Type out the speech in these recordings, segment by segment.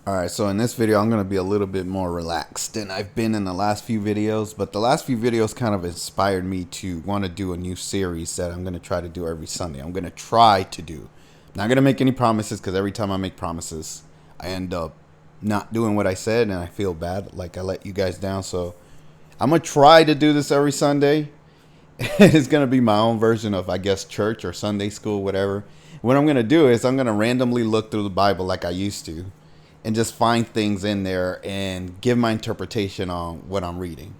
Alright, so in this video, I'm going to be a little bit more relaxed than I've been in the last few videos. But the last few videos kind of inspired me to want to do a new series that I'm going to try to do every Sunday. I'm going to try to do. I'm not going to make any promises because every time I make promises, I end up not doing what I said and I feel bad. Like I let you guys down. So I'm going to try to do this every Sunday. It's going to be my own version of, I guess, church or Sunday school, whatever. What I'm going to do is I'm going to randomly look through the Bible like I used to and just find things in there and give my interpretation on what I'm reading.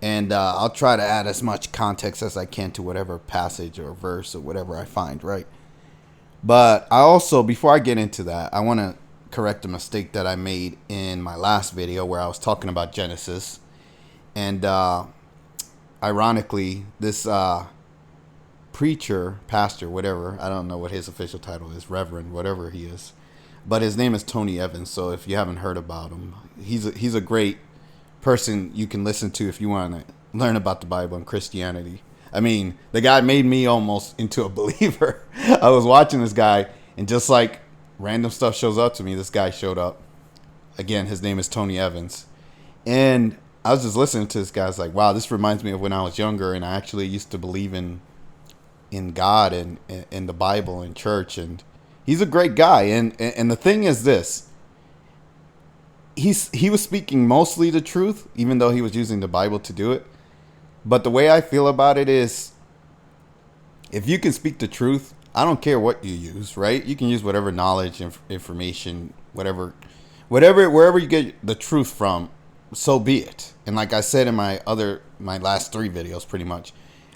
And I'll try to add as much context as I can to whatever passage or verse or whatever I find, right? But I also, before I get into that, I want to correct a mistake that I made in my last video where I was talking about Genesis. And ironically, this preacher, pastor, whatever, I don't know what his official title is, reverend, whatever he is, but his name is Tony Evans. So if you haven't heard about him, he's a great person you can listen to if you want to learn about the Bible and Christianity. I mean, the guy made me almost into a believer. I was watching this guy, and just like random stuff shows up to me, this guy showed up. Again, his name is Tony Evans. And I was just listening to this guy. I was like, wow, this reminds me of when I was younger, and I actually used to believe in God and in the Bible and church, and he's a great guy. And the thing is this, he was speaking mostly the truth, even though he was using the Bible to do it. But the way I feel about it is, if you can speak the truth, I don't care what you use, right? You can use whatever knowledge, information, wherever you get the truth from, so be it. And like I said in my last 3 videos, pretty much,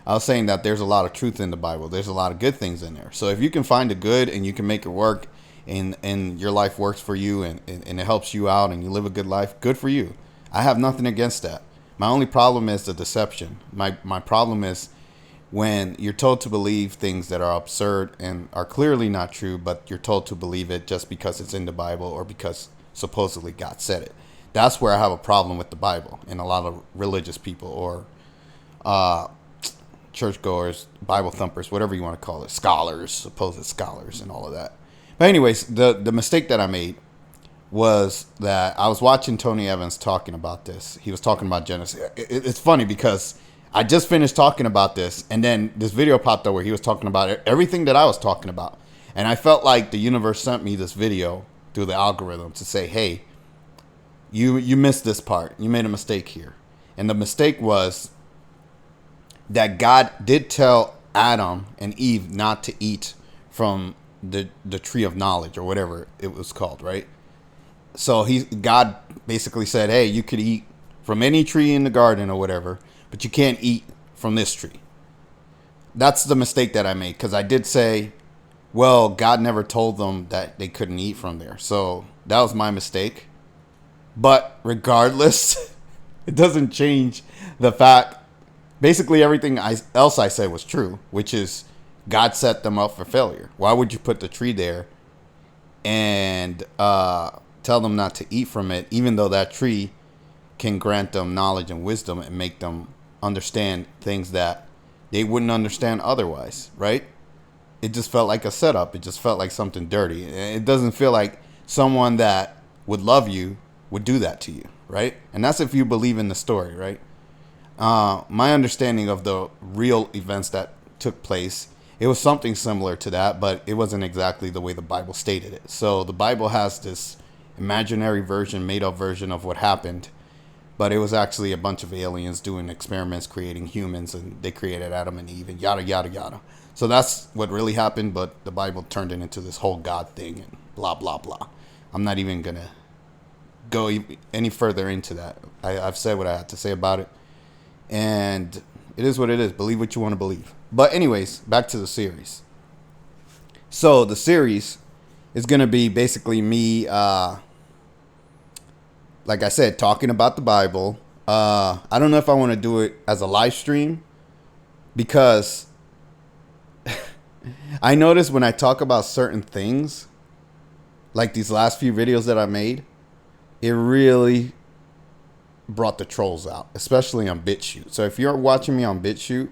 I was saying that there's a lot of truth in the Bible. There's a lot of good things in there. So if you can find the good and you can make it work, and your life works for you, and it helps you out and you live a good life, good for you. I have nothing against that. My only problem is the deception. My problem is when you're told to believe things that are absurd and are clearly not true, but you're told to believe it just because it's in the Bible or because supposedly God said it. That's where I have a problem with the Bible and a lot of religious people or churchgoers, Bible thumpers, whatever you want to call it, scholars, supposed scholars, and all of that. But anyways, the mistake that I made was that I was watching Tony Evans talking about this. He was talking about Genesis. It's funny because I just finished talking about this, and then this video popped up where he was talking about everything that I was talking about. And I felt like the universe sent me this video through the algorithm to say, hey, you missed this part. You made a mistake here. And the mistake was that God did tell Adam and Eve not to eat from the tree of knowledge or whatever it was called, right? So God basically said, hey, you could eat from any tree in the garden or whatever, but you can't eat from this tree. That's the mistake that I made, because I did say, well, God never told them that they couldn't eat from there. So that was my mistake. But regardless, it doesn't change the fact, basically everything else I said was true, which is God set them up for failure. Why would you put the tree there and tell them not to eat from it, even though that tree can grant them knowledge and wisdom and make them understand things that they wouldn't understand otherwise, right? It just felt like a setup. It just felt like something dirty. It doesn't feel like someone that would love you would do that to you, right? And that's if you believe in the story, right? My understanding of the real events that took place, it was something similar to that, but it wasn't exactly the way the Bible stated it. So the Bible has this imaginary version, made up version of what happened, but it was actually a bunch of aliens doing experiments, creating humans, and they created Adam and Eve and yada, yada, yada. So that's what really happened, but the Bible turned it into this whole God thing and blah, blah, blah. I'm not even going to go any further into that. I've said what I had to say about it, and it is what it is. Believe what you want to believe. But anyways, back to the series. So the series is going to be basically me, like I said, talking about the Bible. I don't know if I want to do it as a live stream, because I notice when I talk about certain things, like these last few videos that I made, it really brought the trolls out, especially on BitChute. So if you're watching me on BitChute,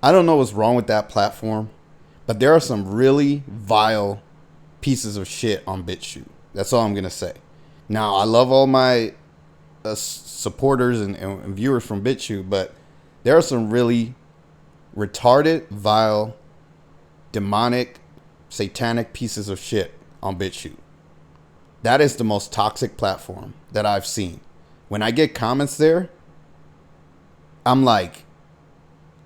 I don't know what's wrong with that platform, but there are some really vile pieces of shit on BitChute. That's all I'm going to say. Now, I love all my supporters and viewers from BitChute, but there are some really retarded, vile, demonic, satanic pieces of shit on BitChute. That is the most toxic platform that I've seen. When I get comments there, I'm like,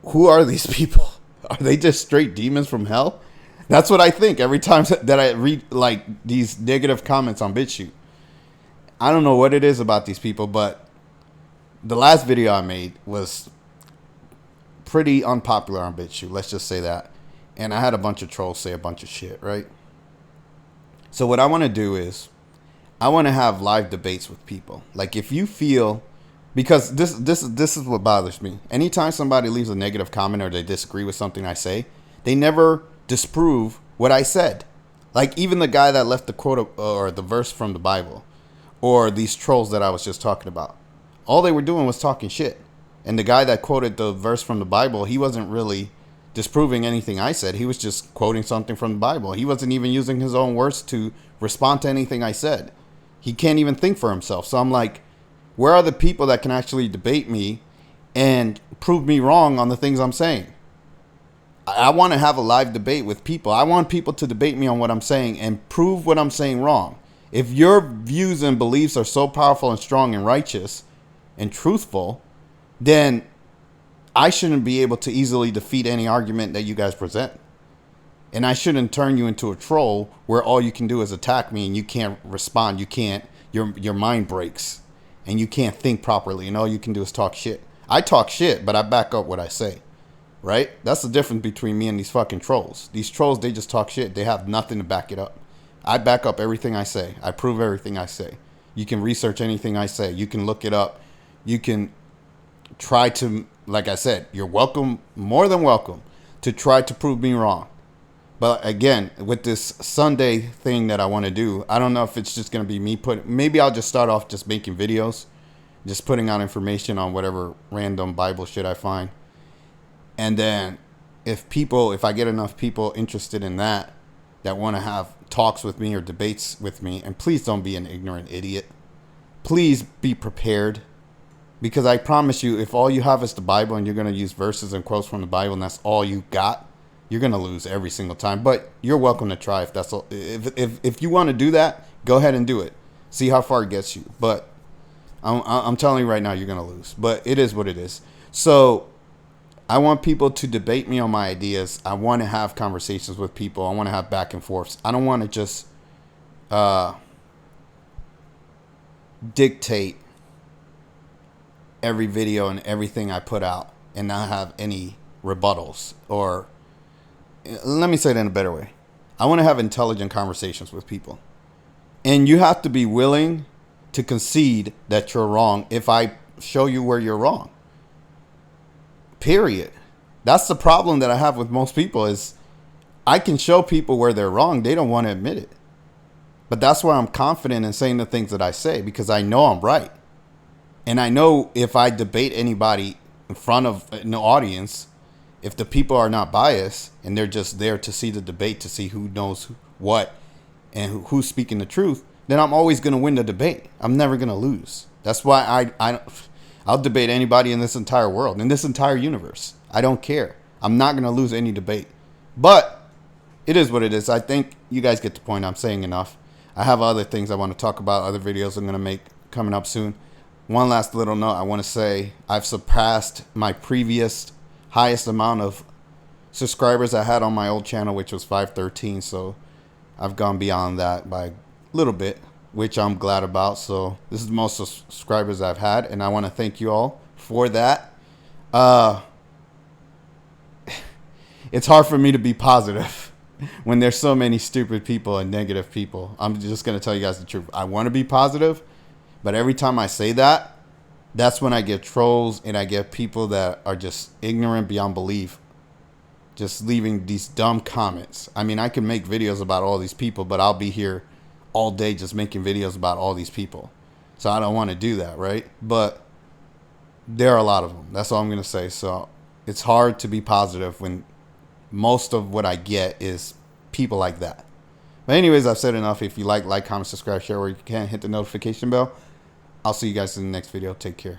who are these people? Are they just straight demons from hell? That's what I think every time that I read like these negative comments on BitChute. I don't know what it is about these people, but the last video I made was pretty unpopular on BitChute. Let's just say that. And I had a bunch of trolls say a bunch of shit, right? So what I want to do is I want to have live debates with people. Like if you feel, because this is what bothers me. Anytime somebody leaves a negative comment or they disagree with something I say, they never disprove what I said. Like even the guy that left the quote or the verse from the Bible, or these trolls that I was just talking about, all they were doing was talking shit. And the guy that quoted the verse from the Bible, he wasn't really disproving anything I said. He was just quoting something from the Bible. He wasn't even using his own words to respond to anything I said. He can't even think for himself. So I'm like, where are the people that can actually debate me and prove me wrong on the things I'm saying? I want to have a live debate with people. I want people to debate me on what I'm saying and prove what I'm saying wrong. If your views and beliefs are so powerful and strong and righteous and truthful, then I shouldn't be able to easily defeat any argument that you guys present. And I shouldn't turn you into a troll where all you can do is attack me and you can't respond. You can't, your mind breaks and you can't think properly and all you can do is talk shit. I talk shit, but I back up what I say. Right? That's the difference between me and these fucking trolls. These trolls, they just talk shit. They have nothing to back it up. I back up everything I say. I prove everything I say. You can research anything I say. You can look it up. You can try to, like I said, you're welcome, more than welcome, to try to prove me wrong. But again, with this Sunday thing that I want to do, I don't know if it's just going to be me maybe I'll just start off just making videos, just putting out information on whatever random Bible shit I find. And then if I get enough people interested in that want to have talks with me or debates with me, and please don't be an ignorant idiot. Please be prepared. Because I promise you, if all you have is the Bible and you're going to use verses and quotes from the Bible and that's all you got, you're going to lose every single time. But you're welcome to try if that's all. If you want to do that, go ahead and do it. See how far it gets you. But I'm telling you right now, you're going to lose. But it is what it is. So I want people to debate me on my ideas. I want to have conversations with people. I want to have back and forths. I don't want to just dictate every video and everything I put out and not have any rebuttals. Or let me say it in a better way. I want to have intelligent conversations with people. And you have to be willing to concede that you're wrong if I show you where you're wrong. Period. That's the problem that I have with most people is I can show people where they're wrong. They don't want to admit it. But that's why I'm confident in saying the things that I say, because I know I'm right. And I know if I debate anybody in front of an audience, if the people are not biased and they're just there to see the debate, to see who knows what and who's speaking the truth, then I'm always going to win the debate. I'm never going to lose. That's why I'll debate anybody in this entire world, in this entire universe. I don't care. I'm not going to lose any debate. But it is what it is. I think you guys get the point. I'm saying enough. I have other things I want to talk about, other videos I'm going to make coming up soon. One last little note. I want to say I've surpassed my previous highest amount of subscribers I had on my old channel, which was 513. So I've gone beyond that by a little bit, which I'm glad about. So this is the most subscribers I've had, and I want to thank you all for that. It's hard for me to be positive when there's so many stupid people and negative people. I'm just going to tell you guys the truth. I want to be positive, but every time I say that, that's when I get trolls and I get people that are just ignorant beyond belief, just leaving these dumb comments. I mean, I can make videos about all these people, but I'll be here all day just making videos about all these people. So I don't want to do that, right? But there are a lot of them. That's all I'm going to say. So it's hard to be positive when most of what I get is people like that. But anyways, I've said enough. If you like, comment, subscribe, share, or you can hit the notification bell. I'll see you guys in the next video. Take care.